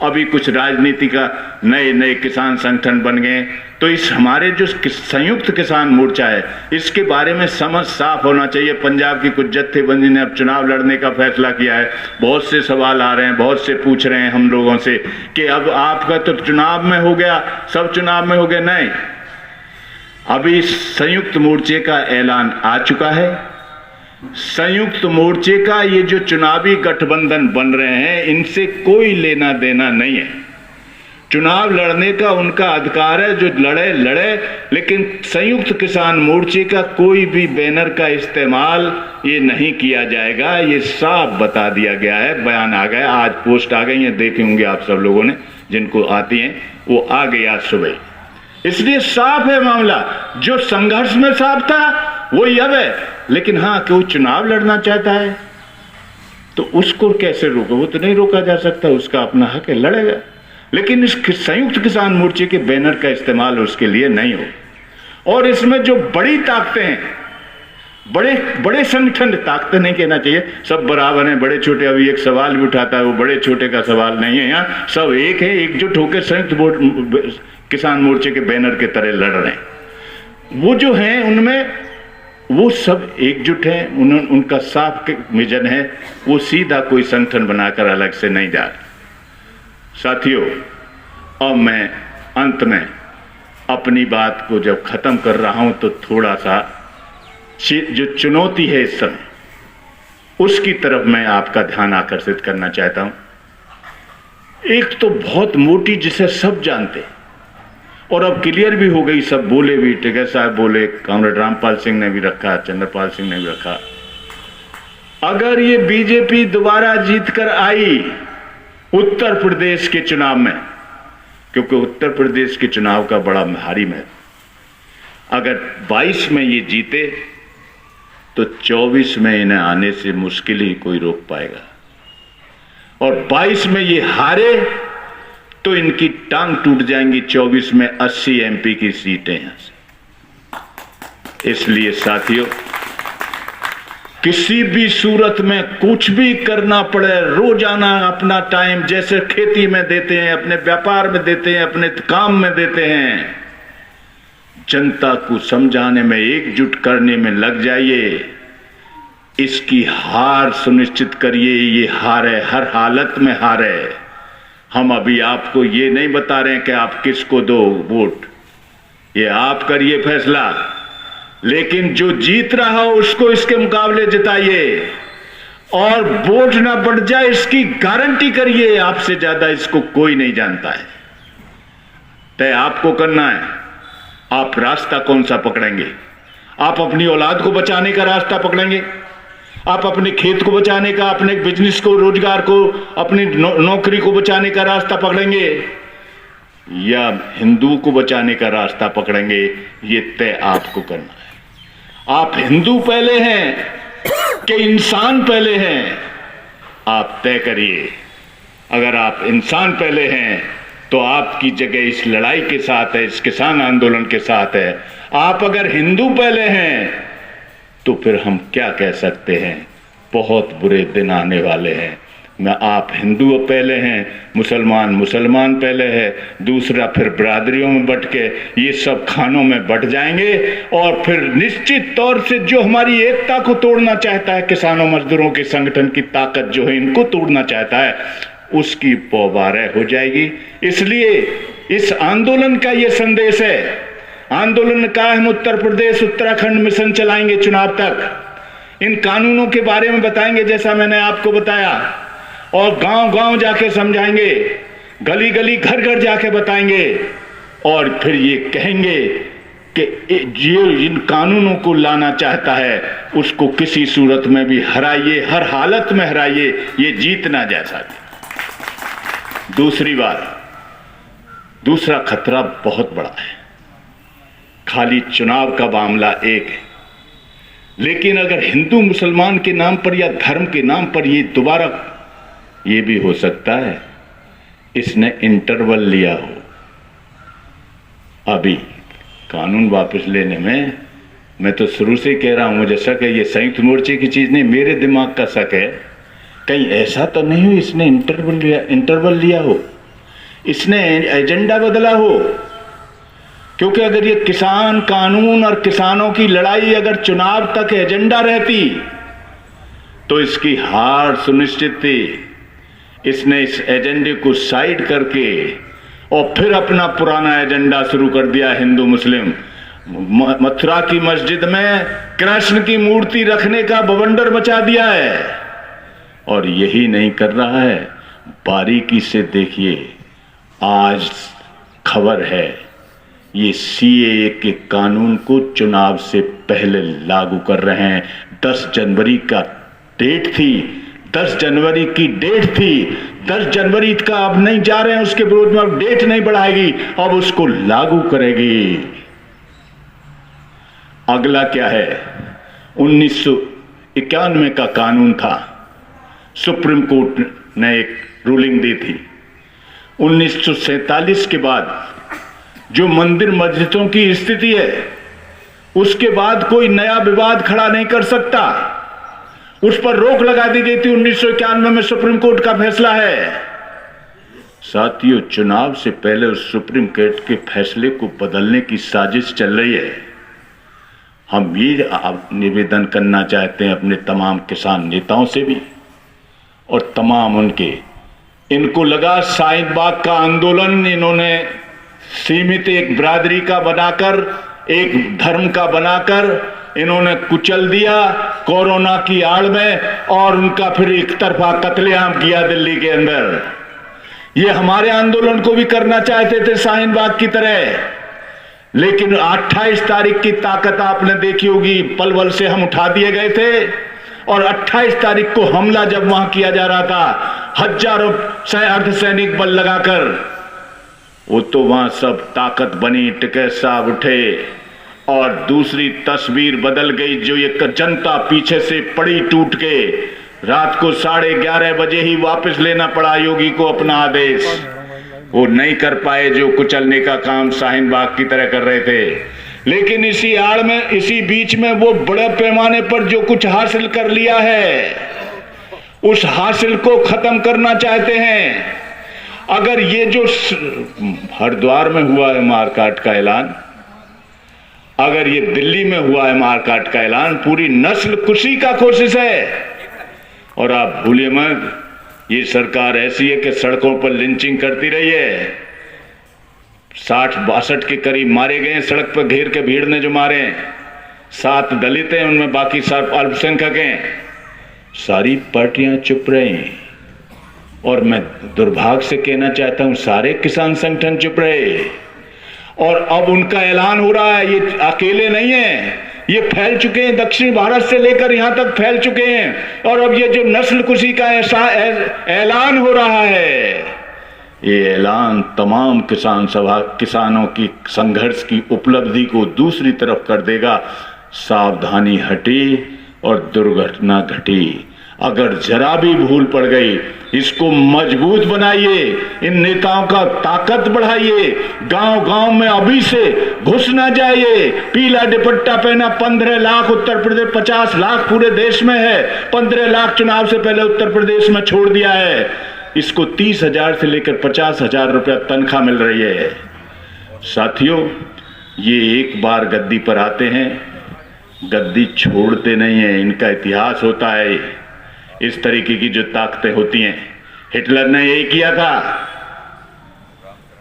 अभी कुछ राजनीति का नए नए किसान संगठन बन गए, तो इस हमारे जो संयुक्त किसान मोर्चा है, इसके बारे में समझ साफ होना चाहिए। पंजाब की कुछ जत्थेबंदी ने अब चुनाव लड़ने का फैसला किया है। बहुत से सवाल आ रहे हैं, बहुत से पूछ रहे हैं हम लोगों से कि अब आपका तो चुनाव में हो गया, सब चुनाव में हो गया। नहीं, अभी संयुक्त मोर्चे का ऐलान आ चुका है। संयुक्त मोर्चे का ये जो चुनावी गठबंधन बन रहे हैं, इनसे कोई लेना देना नहीं है। चुनाव लड़ने का उनका अधिकार है, जो लड़े लड़े, लेकिन संयुक्त किसान मोर्चे का कोई भी बैनर का इस्तेमाल ये नहीं किया जाएगा। ये साफ बता दिया गया है, बयान आ गया, आज पोस्ट आ गई है, देखे होंगे आप सब लोगों ने, जिनको आती हैं वो आ गई आज सुबह। इसलिए साफ है मामला। जो संघर्ष में साफ था वही अब है। लेकिन हाँ, कोई चुनाव लड़ना चाहता है तो उसको कैसे रोको? वो तो नहीं रोका जा सकता, उसका अपना हक है, लड़ेगा। लेकिन इस संयुक्त किसान मोर्चे के बैनर का इस्तेमाल उसके लिए नहीं हो। और इसमें जो बड़ी ताकतें हैं, बड़े बड़े संगठन, ताकतें नहीं कहना चाहिए, सब बराबर हैं, बड़े छोटे। अभी एक सवाल भी उठाता है, वो बड़े छोटे का सवाल नहीं है, यहाँ सब एक है, एकजुट होकर संयुक्त किसान मोर्चे के बैनर के तरह लड़ रहे हैं। वो जो हैं उनमें वो सब एकजुट हैं, उनका साफ विजन है, वो सीधा कोई संगठन बनाकर अलग से नहीं जा रहे। साथियों, अब मैं अंत में अपनी बात को जब खत्म कर रहा हूं तो थोड़ा सा जो चुनौती है इस समय, उसकी तरफ मैं आपका ध्यान आकर्षित करना चाहता हूं। एक तो बहुत मोटी, जिसे सब जानते हैं और अब क्लियर भी हो गई, सब बोले भी, टिकैत साहब बोले, कॉमरेड रामपाल सिंह ने भी रखा, चंद्रपाल सिंह ने भी रखा, अगर ये बीजेपी दोबारा जीतकर आई उत्तर प्रदेश के चुनाव में, क्योंकि उत्तर प्रदेश के चुनाव का बड़ा भारी महत्व, अगर 22 में ये जीते तो 24 में इन्हें आने से मुश्किल ही कोई रोक पाएगा, और 22 में ये हारे तो इनकी टांग टूट जाएंगी। 24 में 80 एमपी की सीटें हैं। इसलिए साथियों, किसी भी सूरत में कुछ भी करना पड़े, रोजाना अपना टाइम जैसे खेती में देते हैं, अपने व्यापार में देते हैं, अपने काम में देते हैं, जनता को समझाने में, एकजुट करने में लग जाइए। इसकी हार सुनिश्चित करिए। ये हार है, हर हालत में हार है। हम अभी आपको ये नहीं बता रहे हैं कि आप किसको दो वोट, ये आप करिए फैसला, लेकिन जो जीत रहा हो उसको इसके मुकाबले जिताइए, और वोट ना बढ़ जाए इसकी गारंटी करिए। आपसे ज्यादा इसको कोई नहीं जानता है। तय आपको करना है, आप रास्ता कौन सा पकड़ेंगे? आप अपनी औलाद को बचाने का रास्ता पकड़ेंगे, आप अपने खेत को बचाने का, अपने बिजनेस को, रोजगार को, अपनी नौकरी को बचाने का रास्ता पकड़ेंगे, या हिंदू को बचाने का रास्ता पकड़ेंगे? ये तय आपको करना है। आप हिंदू पहले हैं कि इंसान पहले हैं, आप तय करिए। अगर आप इंसान पहले हैं तो आपकी जगह इस लड़ाई के साथ है, इस किसान आंदोलन के साथ है। आप अगर हिंदू पहले हैं तो फिर हम क्या कह सकते हैं? बहुत बुरे दिन आने वाले हैं। मैं आप हिंदू पहले हैं, मुसलमान पहले है, दूसरा फिर बिरादरियों में बट के ये सब खानों में बट जाएंगे, और फिर निश्चित तौर से जो हमारी एकता को तोड़ना चाहता है, किसानों मजदूरों के संगठन की ताकत जो है इनको तोड़ना चाहता है, उसकी पौबारह हो जाएगी। इसलिए इस आंदोलन का ये संदेश है। आंदोलन का हम उत्तर प्रदेश उत्तराखंड मिशन चलाएंगे चुनाव तक। इन कानूनों के बारे में बताएंगे जैसा मैंने आपको बताया, और गांव गांव जाके समझाएंगे, गली गली घर घर जाके बताएंगे, और फिर ये कहेंगे कि जो इन कानूनों को लाना चाहता है उसको किसी सूरत में भी हराइए, हर हालत में हराइए, ये जीतना जैसा। दूसरी बात, दूसरा खतरा बहुत बड़ा है। खाली चुनाव का मामला एक है, लेकिन अगर हिंदू मुसलमान के नाम पर या धर्म के नाम पर ये दोबारा, ये भी हो सकता है इसने इंटरवल लिया हो। अभी कानून वापस लेने में मैं तो शुरू से कह रहा हूं, मुझे शक है ये संयुक्त मोर्चे की चीज नहीं, मेरे दिमाग का शक है। कहीं ऐसा तो नहीं हो इसने इंटरवल लिया हो, इसने एजेंडा बदला हो। क्योंकि अगर ये किसान कानून और किसानों की लड़ाई अगर चुनाव तक एजेंडा रहती तो इसकी हार सुनिश्चित थी। इसने इस एजेंडे को साइड करके और फिर अपना पुराना एजेंडा शुरू कर दिया। हिंदू मुस्लिम, मथुरा की मस्जिद में कृष्ण की मूर्ति रखने का बवंडर मचा दिया है, और यही नहीं कर रहा है। बारीकी से देखिए, आज खबर है ये सीएए के कानून को चुनाव से पहले लागू कर रहे हैं। 10 जनवरी का डेट थी, 10 जनवरी की डेट थी, 10 जनवरी का अब नहीं जा रहे हैं, उसके विरोध में अब डेट नहीं बढ़ाएगी, अब उसको लागू करेगी। अगला क्या है? 1991 का कानून था, सुप्रीम कोर्ट ने एक रूलिंग दी थी। 1947 के बाद जो मंदिर मस्जिदों की स्थिति है, उसके बाद कोई नया विवाद खड़ा नहीं कर सकता। उस पर रोक लगा दी गई थी 1991 में, सुप्रीम कोर्ट का फैसला है। साथियों, चुनाव से पहले उस सुप्रीम कोर्ट के फैसले को बदलने की साजिश चल रही है। हम ये निवेदन करना चाहते हैं अपने तमाम किसान नेताओं से भी और तमाम इनको लगा शाहीन बाग का आंदोलन इन्होंने सीमित एक बिरादरी का बनाकर, एक धर्म का बनाकर इन्होंने कुचल दिया कोरोना की आड़ में, और उनका फिर एक तरफा कत्लेआम किया दिल्ली के अंदर। ये हमारे आंदोलन को भी करना चाहते थे शाहीन बाग की तरह, लेकिन 28 तारीख की ताकत आपने देखी होगी, पल पल से हम उठा दिए गए थे। और 28 तारीख को हमला जब वहां किया जा रहा था, हजारों अर्धसैनिक बल लगाकर, वो तो वहां सब ताकत बनी, टिकैत साहब उठे और दूसरी तस्वीर बदल गई। जो ये जनता पीछे से पड़ी टूट के, रात को 11:30 बजे ही वापस लेना पड़ा योगी को अपना आदेश। वो नहीं कर पाए जो कुचलने का काम शाहीन बाग की तरह कर रहे थे। लेकिन इसी आड़ में, इसी बीच में वो बड़े पैमाने पर जो कुछ हासिल कर लिया है, उस हासिल को खत्म करना चाहते हैं। अगर ये जो हरिद्वार में हुआ है मारकाट का ऐलान, अगर ये दिल्ली में हुआ है मारकाट का ऐलान, पूरी नस्ल कुशी का कोशिश है। और आप भूलिए मत, ये सरकार ऐसी है कि सड़कों पर लिंचिंग करती रही है। 60-62 के करीब मारे गए सड़क पर घेर के, भीड़ ने जो मारे, 7 दलित हैं उनमें, बाकी सब अल्पसंख्यक हैं। सारी पार्टियां चुप रही और मैं दुर्भाग्य से कहना चाहता हूं सारे किसान संगठन चुप रहे। और अब उनका ऐलान हो रहा है, ये अकेले नहीं है, ये फैल चुके हैं, दक्षिण भारत से लेकर यहां तक फैल चुके हैं। और अब ये जो नस्ल कुशी का ऐसा ऐलान हो रहा है, ये ऐलान तमाम किसानों की संघर्ष की उपलब्धि को दूसरी तरफ कर देगा। सावधानी हटी और दुर्घटना घटी। अगर जरा भी भूल पड़ गई, इसको मजबूत बनाइए, इन नेताओं का ताकत बढ़ाइए। गांव-गांव में अभी से घुस ना जाइए। पीला दुपट्टा पहना 15 लाख उत्तर प्रदेश, 50 लाख पूरे देश में है, 15 लाख चुनाव से पहले उत्तर प्रदेश में छोड़ दिया है। इसको 30,000 से लेकर 50,000 रुपया तनख्वाह मिल रही है। साथियों, ये एक बार गद्दी पर आते हैं, गद्दी छोड़ते नहीं है। इनका इतिहास होता है, इस तरीके की जो ताकतें होती हैं। हिटलर ने यही किया था,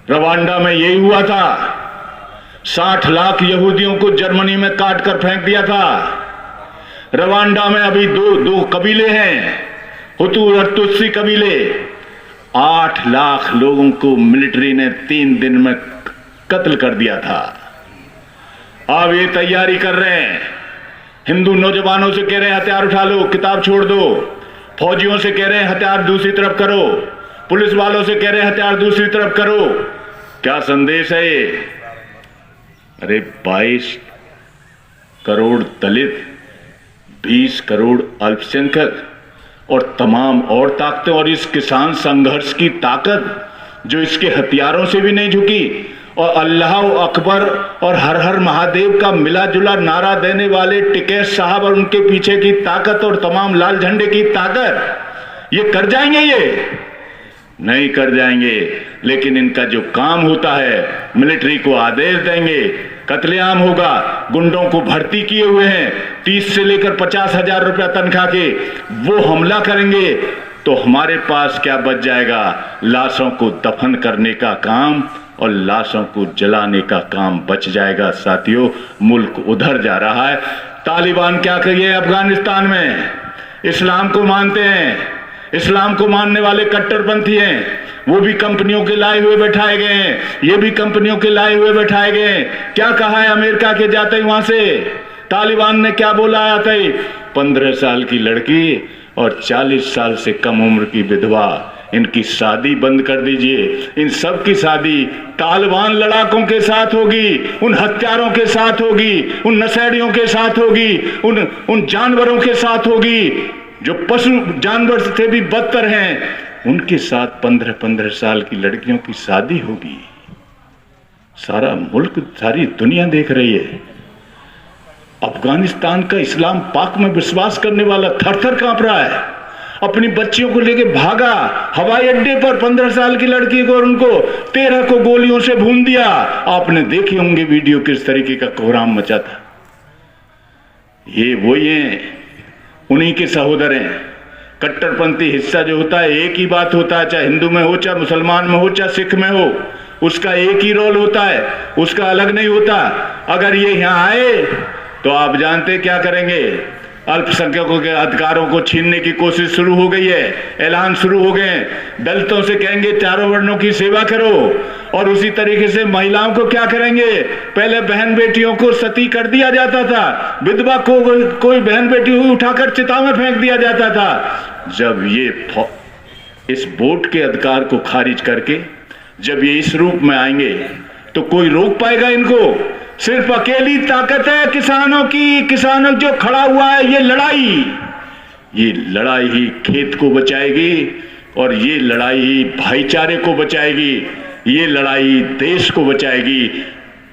रवांडा में यही हुआ था। 60 लाख यहूदियों को जर्मनी में काट कर फेंक दिया था। रवांडा में अभी दो कबीले हैं, हुतू और तुत्सी कबीले। 8 लाख लोगों को मिलिट्री ने 3 दिन में कत्ल कर दिया था। अब ये तैयारी कर रहे हैं, हिंदू नौजवानों से कह रहे हैं हथियार उठा लो, किताब छोड़ दो। फौजियों से कह रहे हैं हथियार दूसरी तरफ करो। पुलिस वालों से कह रहे हैं हथियार दूसरी तरफ करो। क्या संदेश है ये? अरे 22 करोड़ दलित, 20 करोड़ अल्पसंख्यक और तमाम और ताकतें, और इस किसान संघर्ष की ताकत जो इसके हथियारों से भी नहीं झुकी, और अल्लाह अकबर और हर हर महादेव का मिला जुला नारा देने वाले टिकैत साहब और उनके पीछे की ताकत और तमाम लाल झंडे की ताकत, ये कर जाएंगे? ये नहीं कर जाएंगे। लेकिन इनका जो काम होता है, मिलिट्री को आदेश देंगे, कत्लेआम होगा, गुंडों को भर्ती किए हुए हैं 30 से लेकर 50,000 रुपया तनख्वाह के, वो हमला करेंगे तो हमारे पास क्या बच जाएगा? लाशों को दफन करने का काम और लाशों को जलाने का काम बच जाएगा। साथियों, मुल्क उधर जा रहा है। तालिबान क्या करिए अफगानिस्तान में? इस्लाम को मानते हैं, इस्लाम को मानने वाले कट्टरपंथी हैं, वो भी कंपनियों के लाए हुए बैठाए गए हैं, ये भी कंपनियों के लाए हुए बैठाए गए हैं। क्या कहा है अमेरिका के जाते ही वहां से? तालिबान ने क्या बोला आते ही? 15 साल की लड़की और 40 साल से कम उम्र की विधवा, इनकी शादी बंद कर दीजिए। इन सब की शादी तालिबान लड़ाकों के साथ होगी, उन हत्यारों के साथ होगी, उन नशेड़ियों के साथ होगी, उन जानवरों के साथ होगी जो पशु जानवर से भी बदतर हैं, उनके साथ 15-15 साल की लड़कियों की शादी होगी। सारा मुल्क, सारी दुनिया देख रही है। अफगानिस्तान का इस्लाम पाक में विश्वास करने वाला थर-थर कांप रहा है। अपनी बच्चियों को लेके भागा हवाई अड्डे पर 15 साल की लड़की को, और उनको 13 को गोलियों से भून दिया। आपने देखे होंगे वीडियो, किस तरीके का कोहराम मचा था। ये वही हैं, उन्हीं के सहोदर हैं। कट्टरपंथी हिस्सा जो होता है एक ही बात होता है, चाहे हिंदू में हो, चाहे मुसलमान में हो, चाहे सिख में हो, उसका एक ही रोल होता है, उसका अलग नहीं होता। अगर ये यहां आए तो आप जानते क्या करेंगे। अल्पसंख्यकों के अधिकारों को छीनने की कोशिश शुरू हो गई है, ऐलान शुरू हो गए हैं। दलितों से कहेंगे चारों वर्णों की सेवा करो, और उसी तरीके से महिलाओं को क्या करेंगे। पहले बहन बेटियों को सती कर दिया जाता था, विधवा को कोई बहन बेटी हुई उठाकर चिता में फेंक दिया जाता था। जब ये इस वोट के अधिकार को खारिज करके जब ये इस रूप में आएंगे तो कोई रोक पाएगा इनको। सिर्फ अकेली ताकत है किसानों की। किसानों जो खड़ा हुआ है, ये लड़ाई ही खेत को बचाएगी, और ये लड़ाई ही भाईचारे को बचाएगी, ये लड़ाई देश को बचाएगी।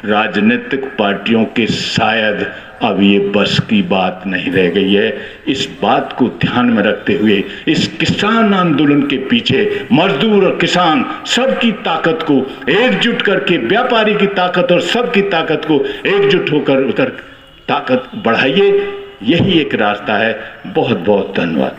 राजनीतिक पार्टियों के शायद अब ये बस की बात नहीं रह गई है। इस बात को ध्यान में रखते हुए इस किसान आंदोलन के पीछे मजदूर और किसान सबकी ताकत को एकजुट करके, व्यापारी की ताकत और सबकी ताकत को एकजुट होकर उधर ताकत बढ़ाइए। यही एक रास्ता है। बहुत बहुत धन्यवाद।